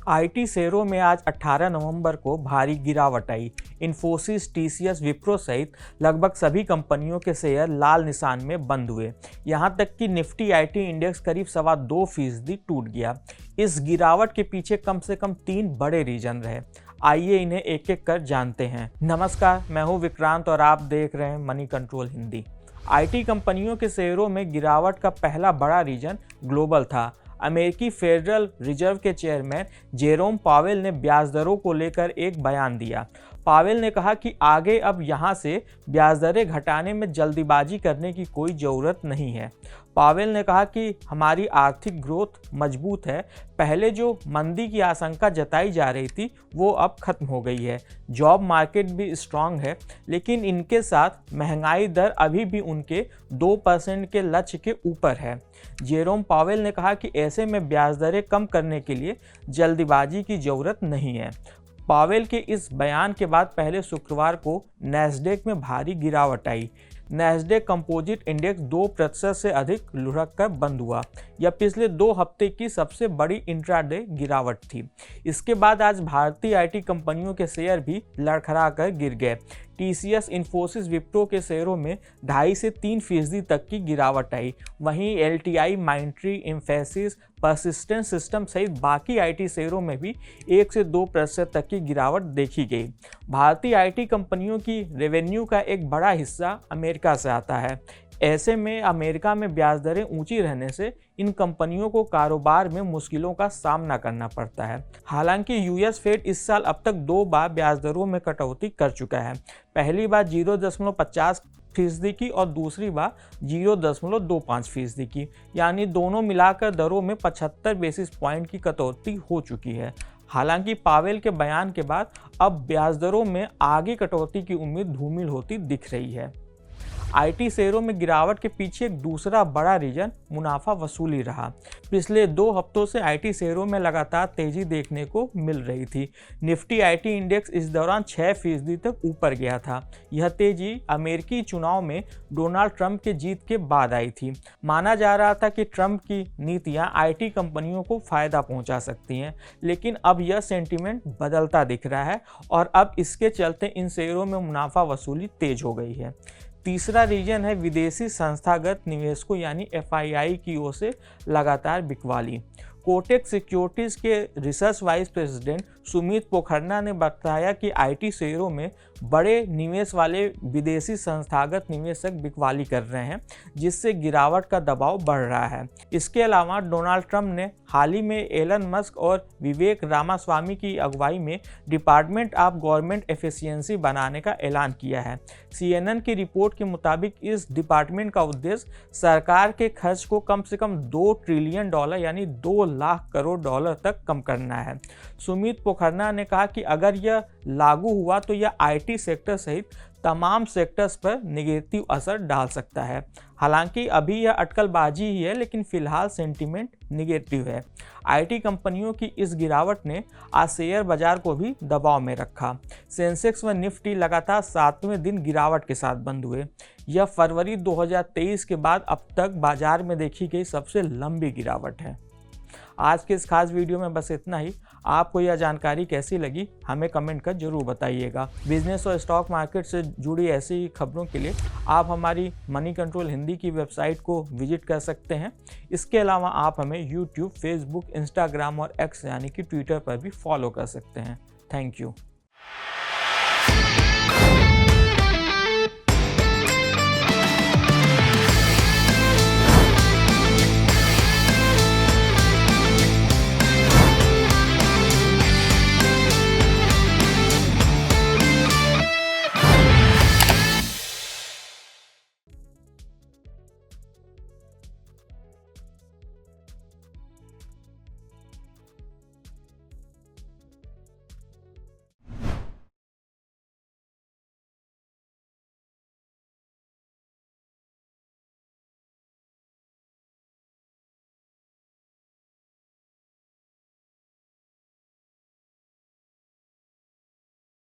IT शेयरों में आज 18 नवंबर को भारी गिरावट आई। इन्फोसिस, टीसीएस, विप्रो सहित लगभग सभी कंपनियों के शेयर लाल निशान में बंद हुए। यहां तक कि निफ्टी आईटी इंडेक्स करीब 2.25% टूट गया। इस गिरावट के पीछे कम से कम 3 बड़े रीजन रहे। आइए इन्हें एक एक कर जानते हैं। नमस्कार, मैं हूं विक्रांत और आप देख रहे हैं मनी कंट्रोल हिंदी। आईटी कंपनियों के शेयरों में गिरावट का पहला बड़ा रीजन ग्लोबल था। अमेरिकी फेडरल रिजर्व के चेयरमैन जेरोम पावेल ने ब्याज दरों को लेकर एक बयान दिया। पावेल ने कहा कि आगे अब यहां से ब्याज दरें घटाने में जल्दीबाजी करने की कोई ज़रूरत नहीं है। पावेल ने कहा कि हमारी आर्थिक ग्रोथ मजबूत है। पहले जो मंदी की आशंका जताई जा रही थी वो अब खत्म हो गई है। जॉब मार्केट भी स्ट्रांग है, लेकिन इनके साथ महंगाई दर अभी भी उनके 2% के लक्ष्य के ऊपर है। जेरोम पावेल ने कहा कि ऐसे में ब्याज दरें कम करने के लिए जल्दीबाजी की ज़रूरत नहीं है। पावेल के इस बयान के बाद पहले शुक्रवार को नैस्डैक में भारी गिरावट आई। नैस्डैक कंपोजिट इंडेक्स 2% से अधिक लुढ़क कर बंद हुआ। यह पिछले 2 हफ्ते की सबसे बड़ी इंट्राडे गिरावट थी। इसके बाद आज भारतीय आईटी कंपनियों के शेयर भी लड़खड़ा कर गिर गए। टीसीएस, इन्फोसिस, विप्रो के शेयरों में 2.5 से 3% तक की गिरावट आई। वहीं एलटीआई, माइंट्री, एम्फैसिस, परसिस्टेंट सिस्टम सहित बाकी आईटी शेयरों में भी 1 से 2% तक की गिरावट देखी गई। भारतीय आईटी कंपनियों की रेवेन्यू का एक बड़ा हिस्सा अमेरिका से आता है। ऐसे में अमेरिका में ब्याज दरें ऊंची रहने से इन कंपनियों को कारोबार में मुश्किलों का सामना करना पड़ता है। हालांकि यूएस फेड इस साल अब तक 2 बार ब्याज दरों में कटौती कर चुका है। पहली बार 0.50% की और दूसरी बार 0.25% की, यानी दोनों मिलाकर दरों में 75 बेसिस पॉइंट की कटौती हो चुकी है। हालांकि पावेल के बयान के बाद अब ब्याज दरों में आगे कटौती की उम्मीद धूमिल होती दिख रही है। आईटी शेयरों में गिरावट के पीछे एक दूसरा बड़ा रीजन मुनाफा वसूली रहा। पिछले 2 हफ्तों से आईटी शेयरों में लगातार तेजी देखने को मिल रही थी। निफ्टी आईटी इंडेक्स इस दौरान 6% तक ऊपर गया था। यह तेजी अमेरिकी चुनाव में डोनाल्ड ट्रंप के जीत के बाद आई थी। माना जा रहा था कि ट्रंप की नीतियां आईटी कंपनियों को फायदा पहुंचा सकती हैं, लेकिन अब यह सेंटीमेंट बदलता दिख रहा है और अब इसके चलते इन शेयरों में मुनाफा वसूली तेज हो गई है। तीसरा रीजन है विदेशी संस्थागत निवेशकों यानी एफआईआई की ओर से लगातार बिकवाली। कोटक सिक्योरिटीज के research vice president Sumit Pokharna ने बताया कि आईटी शेयरों में बड़े निवेश वाले विदेशी संस्थागत निवेशक बिकवाली कर रहे हैं, जिससे गिरावट का दबाव बढ़ रहा है। इसके अलावा डोनाल्ड ट्रंप ने हाल ही में एलन मस्क और विवेक रामास्वामी की अगुवाई में डिपार्टमेंट ऑफ गवर्नमेंट एफिशिएंसी बनाने का ऐलान किया है। CNN की रिपोर्ट के मुताबिक इस डिपार्टमेंट का उद्देश्य सरकार के खर्च को कम से कम $2 ट्रिलियन यानी 2 लाख करोड़ डॉलर तक कम करना है। सुमित पोखरना ने कहा कि अगर यह लागू हुआ तो यह आईटी सेक्टर सहित तमाम सेक्टर्स पर नेगेटिव असर डाल सकता है। हालांकि अभी यह अटकलबाजी ही है, लेकिन फिलहाल सेंटीमेंट नेगेटिव है। आईटी कंपनियों की इस गिरावट ने आज शेयर बाजार को भी दबाव में रखा। सेंसेक्स व निफ्टी लगातार 7वें दिन गिरावट के साथ बंद हुए। यह फरवरी 2023 के बाद अब तक बाजार में देखी गई सबसे लंबी गिरावट है। आज के इस खास वीडियो में बस इतना ही। आपको यह जानकारी कैसी लगी हमें कमेंट कर जरूर बताइएगा। बिजनेस और स्टॉक मार्केट से जुड़ी ऐसी ही खबरों के लिए आप हमारी मनी कंट्रोल हिंदी की वेबसाइट को विजिट कर सकते हैं। इसके अलावा आप हमें यूट्यूब, फेसबुक, इंस्टाग्राम और एक्स यानी कि ट्विटर पर भी फॉलो कर सकते हैं। Thank you.